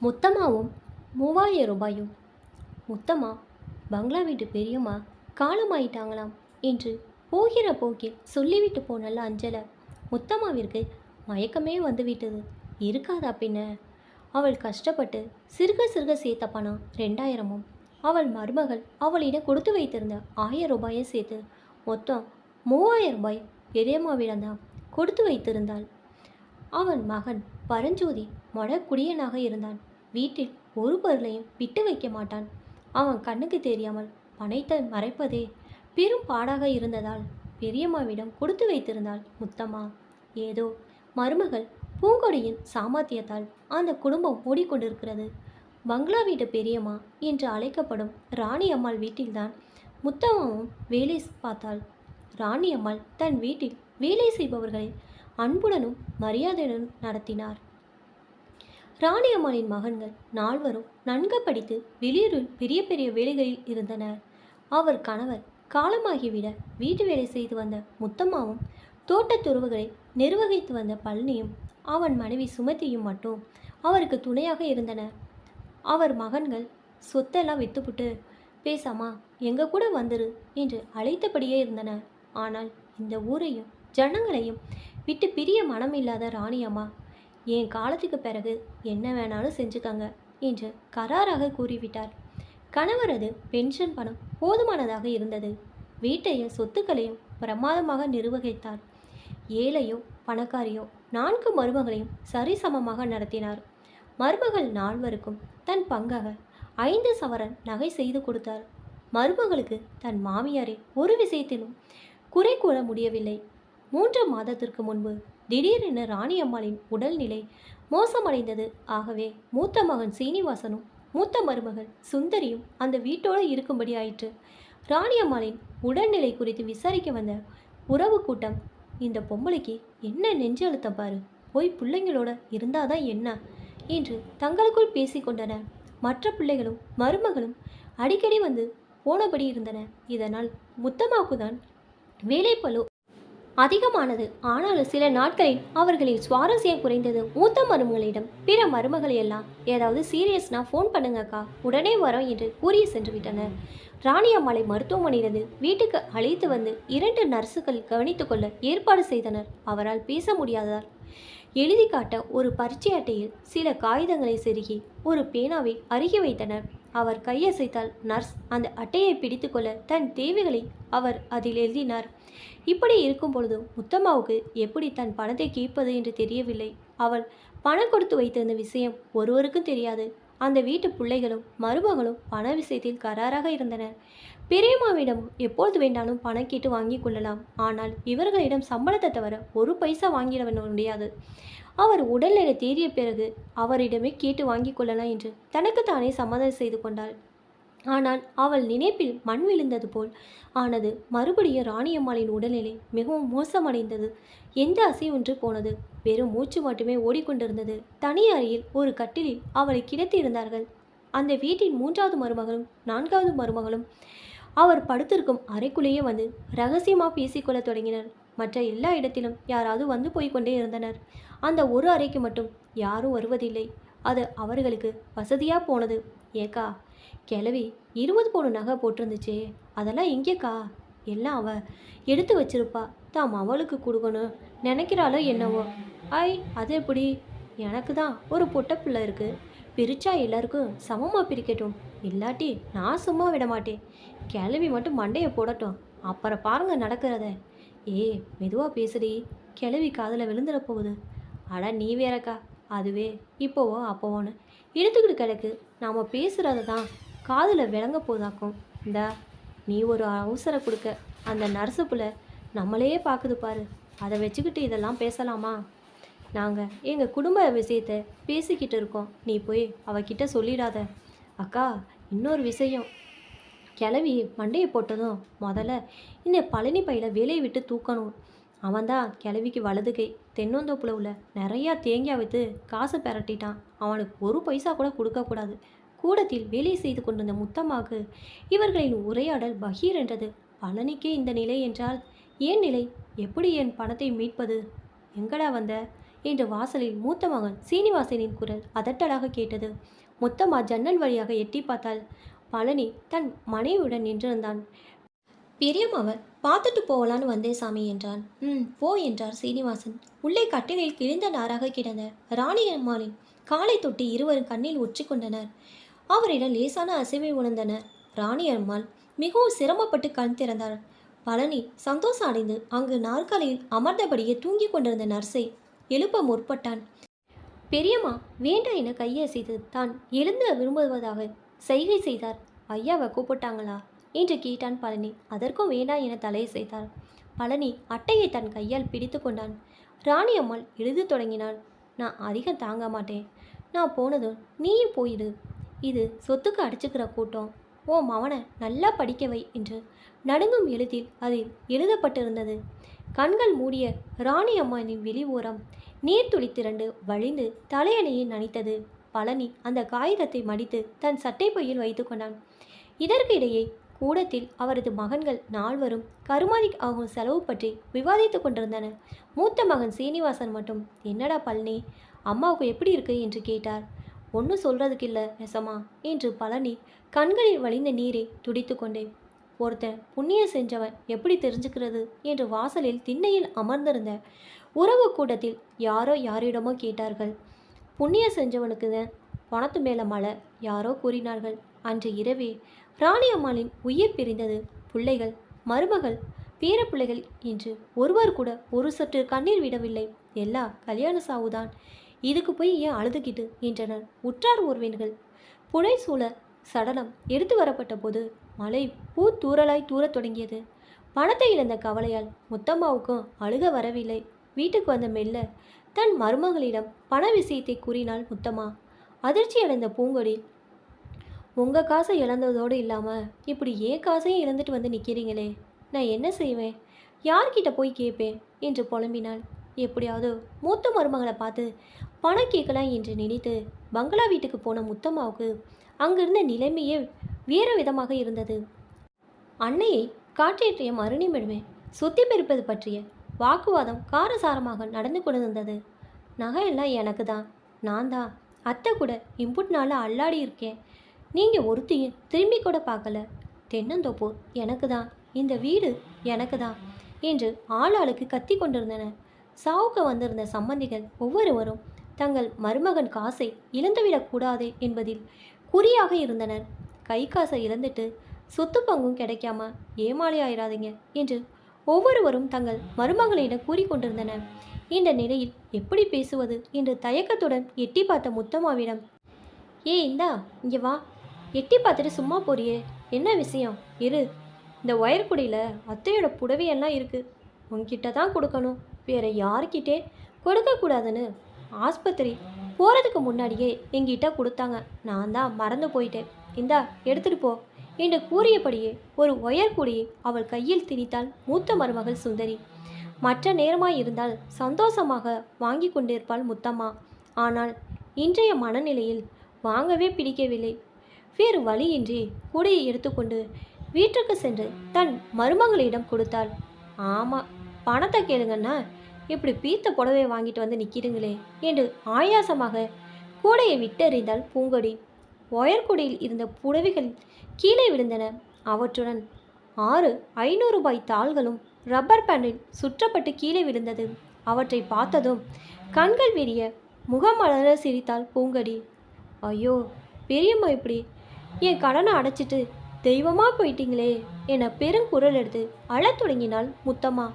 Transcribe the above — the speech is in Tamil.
முத்தம்மாவும் 3000 ரூபாயும். முத்தம்மா பங்களா வீட்டு பெரியம்மா காலமாயிட்டாங்களாம் என்று போகிற போக்கில் சொல்லிவிட்டு போனல்ல அஞ்சலை. முத்தம்மாவிற்கு மயக்கமே வந்துவிட்டது. இருக்காதா பின்ன? அவள் கஷ்டப்பட்டு சிறுக சிறுக சேர்த்த பணம் 2000மும் அவள் மருமகள் அவளிடம் கொடுத்து வைத்திருந்த 1000 ரூபாயை சேர்த்து மொத்தம் 3000 ரூபாய் பெரியம்மாவிடம்தான் கொடுத்து வைத்திருந்தாள். அவன் மகன் பரஞ்சோதி மொடக்குடியனாக இருந்தான். வீட்டில் ஒரு பொருளையும் விட்டு வைக்க மாட்டான். அவன் கண்ணுக்கு தெரியாமல் பணத்தை மறைப்பதே பெரும் பாடாக இருந்ததால் பெரியம்மாவிடம் கொடுத்து வைத்திருந்தாள் முத்தம்மா. ஏதோ மருமகள் பூங்கொடியின் சாமர்த்தியத்தால் அந்த குடும்பம் ஓடிக்கொண்டிருக்கிறது. பங்களா வீட்டு பெரியம்மா என்று அழைக்கப்படும் ராணி அம்மாள் வீட்டில்தான் முத்தம்மாவும் வேலை பார்த்தாள். ராணி அம்மாள் தன் வீட்டில் வேலை செய்பவர்களை அன்புடனும் மரியாதையுடனும் நடத்தினார். ராணி அம்மாளின் மகன்கள் 4வரும் நன்கு படித்து வெளியூரில் பெரிய பெரிய வேலைகளில் இருந்தனர். அவர் கணவர் காலமாகிவிட வீட்டு வேலை செய்து வந்த முத்தம்மாவும் தோட்டத் துறவுகளை நிர்வகித்து வந்த பழனியும் அவன் மனைவி சுமதியும் மட்டும் அவருக்கு துணையாக இருந்தனர். அவர் மகன்கள் சொத்தெல்லாம் வித்துப்புட்டு பேசாமா எங்க கூட வந்துரு என்று அழைத்தபடியே இருந்தனர். ஆனால் இந்த ஊரையும் ஜனங்களையும் விட்டு பிரிய மனமில்லாத ராணி அம்மா என் காலத்துக்கு பிறகு என்ன வேணாலும் செஞ்சுக்கங்க என்று கராராக கூறிவிட்டார். கணவரது பென்ஷன் பணம் போதுமானதாக இருந்தது. வீட்டையும் சொத்துக்களையும் பிரமாதமாக நிர்வகித்தார். ஏழையோ பணக்காரியோ 4 மருமகளையும் சரிசமமாக நடத்தினார். மருமகள் 4வருக்கும் தன் பங்காக 5 சவரன் நகை செய்து கொடுத்தார். மருமகளுக்கு தன் மாமியாரை ஒரு விஷயத்திலும் குறை கூற முடியவில்லை. 3 மாதத்திற்கு முன்பு திடீரென ராணி அம்மாளின் உடல்நிலை மோசமடைந்தது. ஆகவே மூத்த மகன் சீனிவாசனும் மூத்த மருமகள் சுந்தரியும் அந்த வீட்டோடு இருக்கும்படி ஆயிற்று. ராணி அம்மாளின் உடல்நிலை குறித்து விசாரிக்க வந்த உறவு கூட்டம் இந்த பொம்பளைக்கு என்ன நெஞ்சு அழுத்தம் பாரு, போய் பிள்ளைங்களோட இருந்தாதான் என்ன என்று தங்களுக்குள் பேசிக்கொண்டனர். மற்ற பிள்ளைகளும் மருமகளும் அடிக்கடி வந்து போனபடி இருந்தனர். இதனால் முத்தம்மாவுக்கு தான் வேலைப்பளு அதிகமானது. ஆனாலும் சில நாட்களில் அவர்களின் சுவாரஸ்யம் குறைந்தது. மூத்த மருமகளிடம் பிற மருமகள் எல்லாம் ஏதாவது சீரியஸ்னா ஃபோன் பண்ணுங்கக்கா, உடனே வரோம் என்று கூறி சென்று விட்டனர். ராணி அம்மாளை மருத்துவமனையிலிருந்து வீட்டுக்கு அழைத்து வந்து 2 நர்சுகள் கவனித்து கொள்ள ஏற்பாடு செய்தனர். அவரால் பேச முடியாததால் எழுதி காட்ட ஒரு பரீட்சை அட்டையில் சில காகிதங்களை செருகி ஒரு பேனாவை அருகி வைத்தனர். அவர் கையசைத்தால் நர்ஸ் அந்த அட்டையை பிடித்து கொள்ள தன் தேவைகளை அவர் அதில் எழுதினார். இப்படி இருக்கும் பொழுது முத்தம்மாவுக்கு எப்படி தன் பணத்தை கேட்பது என்று தெரியவில்லை. அவள் பணம் கொடுத்து வைத்திருந்த விஷயம் ஒருவருக்கும் தெரியாது. அந்த வீட்டு பிள்ளைகளும் மருமகளும் பண விஷயத்தில் கராராக இருந்தனர். பெரியம்மாவிடம் எப்பொழுது வேண்டாலும் பணம் கேட்டு வாங்கி கொள்ளலாம். ஆனால் இவர்களிடம் சம்பளத்தை தவிர ஒரு பைசா வாங்கிட முடியாது. அவர் உடல்நிலை தேறிய பிறகு அவரிடமே கேட்டு வாங்கி கொள்ளலாம் என்று தனக்குத்தானே சம்மதம் செய்து கொண்டாள். ஆனால் அவள் நினைப்பில் மண் விழுந்தது போல் ஆனது. மறுபடியும் ராணியம்மாளின் உடல்நிலை மிகவும் மோசமடைந்தது. எந்த அசைவொன்று போனது. வெறும் மூச்சு மட்டுமே ஓடிக்கொண்டிருந்தது. தனி அறையில் ஒரு கட்டிலில் அவளை கிடத்தி இருந்தார்கள். அந்த வீட்டின் 3வது மருமகளும் 4வது மருமகளும் அவர் படுத்திருக்கும் அறைக்குள்ளேயே வந்து ரகசியமாக பேசிக்கொள்ள தொடங்கினர். மற்ற எல்லா இடத்திலும் யாராவது வந்து போய்கொண்டே இருந்தனர். அந்த ஒரு அறைக்கு மட்டும் யாரும் வருவதில்லை. அது அவர்களுக்கு வசதியாக போனது. ஏக்கா, கிளவி 20 பவுன் நகை போட்டிருந்துச்சே, அதெல்லாம் எங்கேக்கா? எல்லாம் அவ எடுத்து வச்சிருப்பா, தாம் அவளுக்கு கொடுக்கணும் நினைக்கிறாளோ என்னவோ. அது எப்படி? எனக்கு தான் ஒரு பொட்ட பிள்ளை இருக்கு, பிரிச்சா எல்லாருக்கும் சமமாக பிரிக்கட்டும், இல்லாட்டி நான் சும்மா விட மாட்டேன். கிளவி மட்டும் மண்டையை போடட்டும், அப்புறம் பாருங்க நடக்கிறத. மெதுவாக பேசுடி, கிளவி காதில் விழுந்துட போகுது. அட நீ வேறக்கா, அதுவே இப்போவோ அப்போவோன்னு எடுத்துக்கிட்டு கிடக்கு. நாம் பேசுகிறத தான் காதில் விளங்க போதாக்கும். நீ ஒரு அவசரம் கொடுக்க அந்த நர்ஸு பிள்ளை நம்மளையே பார்க்குது பாரு, அதை வச்சுக்கிட்டு இதெல்லாம் பேசலாமா? நாங்கள் எங்கள் குடும்ப விஷயத்தை பேசிக்கிட்டு இருக்கோம், நீ போய் அவகிட்ட சொல்லிடாத. அக்கா, இன்னொரு விஷயம், கிளவி மண்டையை போட்டதும் முதல்ல இந்த பழனி பையில வேலையை விட்டு தூக்கணும். அவன்தான் கிளவிக்கு வலது கை. தென்னந்தோப்புல உள்ள நிறையா தேங்காய் வைத்து காசு பெரட்டிட்டான். அவனுக்கு ஒரு பைசா கூட கொடுக்கக்கூடாது. கூடத்தில் வேலை செய்து கொண்டிருந்த முத்தம்மாவுக்கு இவர்களின் உரையாடல் பகீர் என்றது. பழனிக்கே இந்த நிலை என்றால் ஏன் நிலை? எப்படி என் பணத்தை மீட்பது? எங்கடா வந்த? என்று வாசலில் மூத்த மகன் சீனிவாசனின் குரல் அதட்டலாக கேட்டது. முத்தம்மா ஜன்னல் வழியாக எட்டி பார்த்தாள். பழனி தன் மனைவியுடன் நின்றிருந்தான். பெரியம்மாவை பார்த்துட்டு போகலான்னு வந்தேன் சாமி என்றான். போ என்றார் சீனிவாசன். உள்ளே கட்டிலில் கிழிந்த நாராக கிடந்த ராணி அம்மாளின் காலை தொட்டி இருவரும் கண்ணில் ஒற்றி கொண்டனர். அவரிடம் லேசான அசைவை உணர்ந்தனர். ராணி அம்மாள் மிகவும் சிரமப்பட்டு கண் திறந்தார். பழனி சந்தோஷம் அடைந்து அங்கு நாற்காலியில் அமர்ந்தபடியே தூங்கிக் கொண்டிருந்த நர்ஸை எழுப்ப முற்பட்டான். பெரியம்மா வேண்டாம் என கையசைத்து தான் எழுந்து விரும்புவதாக செய்கை செய்தார். ஐயாவை கூப்பிட்டாங்களா என்று கேட்டான் பழனி. அதற்கும் வேண்டாம் என தலையை செய்தார். பழனி அட்டையை தன் கையால் பிடித்து கொண்டான். ராணி அம்மாள் எழுத தொடங்கினாள். நான் அதிகம் தாங்க மாட்டேன். நான் போனதும் நீயும் போயிடு. இது சொத்துக்கு அடிச்சுக்கிற கூட்டம். ஓ மவனை நல்லா படிக்க வை என்று நடுங்கும் எழுத்தில் அதில் எழுதப்பட்டிருந்தது. கண்கள் மூடிய ராணி அம்மாளின் வெளி ஓரம் நீர்த்துளி திரண்டு வழிந்து தலையணையை நனைத்தது. பழனி அந்த காகிதத்தை மடித்து தன் சட்டை பையில் வைத்து கொண்டான். இதற்கு இடையே கூடத்தில் அவரது மகன்கள் நால்வரும் கருமாதி ஆகும் செலவு பற்றி விவாதித்து கொண்டிருந்தனர். மூத்த மகன் சீனிவாசன் மட்டும் என்னடா பழனி, அம்மாவுக்கு எப்படி இருக்கு என்று கேட்டார். ஒன்றும் சொல்றதுக்கு இல்லை நெசமா என்று பழனி கண்களில் வழிந்த நீரை துடித்து கொண்டேன். ஒருத்தன் புண்ணியம் செஞ்சவன் எப்படி தெரிஞ்சுக்கிறது என்று வாசலில் திண்ணையில் அமர்ந்திருந்த உறவு கூட்டத்தில் யாரோ யாரிடமோ கேட்டார்கள். புண்ணியம் செஞ்சவனுக்கு தான் பணத்து மேலே மழை யாரோ கூறினார்கள். அன்று இரவே ராணி அம்மாளின் உயிர் பிரிந்தது. பிள்ளைகள், மருமகள், பேரப்பிள்ளைகள் என்று ஒருவர் கூட ஒரு சற்று கண்ணீர் விடவில்லை. எல்லா கல்யாண சாவுதான். இதுக்கு போய் ஏன் அழுதுகிட்டு என்றனர் உற்றார் உறவினர்கள். புனை சூழ சடலம் எடுத்து வரப்பட்ட போது மழை பூ தூறலாய் தூரத் தொடங்கியது. பணத்தை இழந்த கவலையால் முத்தம்மாவுக்கும் அழுக வரவில்லை. வீட்டுக்கு வந்த மெல்ல தன் மருமகளிடம் பண விஷயத்தை கூறினாள் முத்தம்மா. அதிர்ச்சி அடைந்த பூங்கொடி, உங்கள் காசை இழந்ததோடு இல்லாமல் இப்படி ஏன் காசையும் இழந்துட்டு வந்து நிற்கிறீங்களே, நான் என்ன செய்வேன், யார்கிட்ட போய் கேட்பேன் என்று புலம்பினாள். எப்படியாவது மூத்த மருமகளை பார்த்து பணம் கேட்கலாம் என்று நினைத்து பங்களா வீட்டுக்கு போன முத்தம்மாவுக்கு அங்கிருந்த நிலைமையே வேறு விதமாக இருந்தது. அன்னையை காற்றேற்றிய மறுநிமிடமே சொத்தி பிரிப்பது பற்றிய வாக்குவாதம் காரசாரமாக நடந்து கொண்டிருந்தது. நகையெல்லாம் எனக்கு தான், நான் தான் அத்தை கூட இம்புட் நாளாக அல்லாடி இருக்கேன். நீங்கள் ஒருத்தையும் திரும்பி கூட பார்க்கல. தென்னந்தோப்பு எனக்கு தான், இந்த வீடு எனக்கு தான் என்று ஆளாளுக்கு கத்தி கொண்டிருந்தன. சாவுக்கு வந்திருந்த சம்பந்திகள் ஒவ்வொருவரும் தங்கள் மருமகன் காசை இழந்துவிடக்கூடாது என்பதில் குறியாக இருந்தனர். கை காசை இழந்துட்டு சொத்து பங்கும் கிடைக்காம ஏமாளி ஆயிடாதீங்க என்று ஒவ்வொருவரும் தங்கள் மருமகளிடம் கூறிக்கொண்டிருந்தனர். இந்த நிலையில் எப்படி பேசுவது என்று தயக்கத்துடன் எட்டி பார்த்த முத்தம்மாவிடம், இந்தா இங்கே வா, எட்டி பார்த்துட்டு சும்மா போறியே, என்ன விஷயம் இரு, இந்த ஒயர்குடியில் அத்தையோட புடவையெல்லாம் இருக்குது, உன்கிட்ட தான் கொடுக்கணும், வேற யார்கிட்டே கொடுக்கக்கூடாதுன்னு ஆஸ்பத்திரி போகிறதுக்கு முன்னாடியே எங்கிட்ட கொடுத்தாங்க, நான் தான் மறந்து போயிட்டேன், இந்தா எடுத்துகிட்டு போ என்று கூறியபடியே ஒரு ஒயர்குடியை அவள் கையில் திணித்தாள் மூத்த மருமகள் சுந்தரி. மற்ற நேரமாய் இருந்தால் சந்தோஷமாக வாங்கி கொண்டிருப்பாள் முத்தம்மா. ஆனால் இன்றைய மனநிலையில் வாங்கவே பிடிக்கவில்லை. வேறு வழியின்றி கூடையை எடுத்துக்கொண்டு வீட்டுக்கு சென்று தன் மருமகளிடம் கொடுத்தாள். ஆமாம், பணத்தை கேளுங்கன்னா இப்படி பீத்த புடவை வாங்கிட்டு வந்து நிற்கிறீங்களே என்று ஆயாசமாக கூடையை விட்டெறிந்தாள் பூங்கொடி. ஒயர்குடியில் இருந்த புடவைகள் கீழே விழுந்தன. அவற்றுடன் 6 500 ரூபாய் தாள்களும் ரப்பர் பேண்டில் சுற்றப்பட்டு கீழே விழுந்தது. அவற்றை பார்த்ததும் கண்கள் விரிய முகமலர சிரித்தாள் பூங்கொடி. ஐயோ பெரியம்மா, இப்படி என் கடனை அடைச்சிட்டு தெய்வமாக போயிட்டீங்களே என பெருங்குரல் எடுத்து அழத் தொடங்கினாள் முத்தம்மா.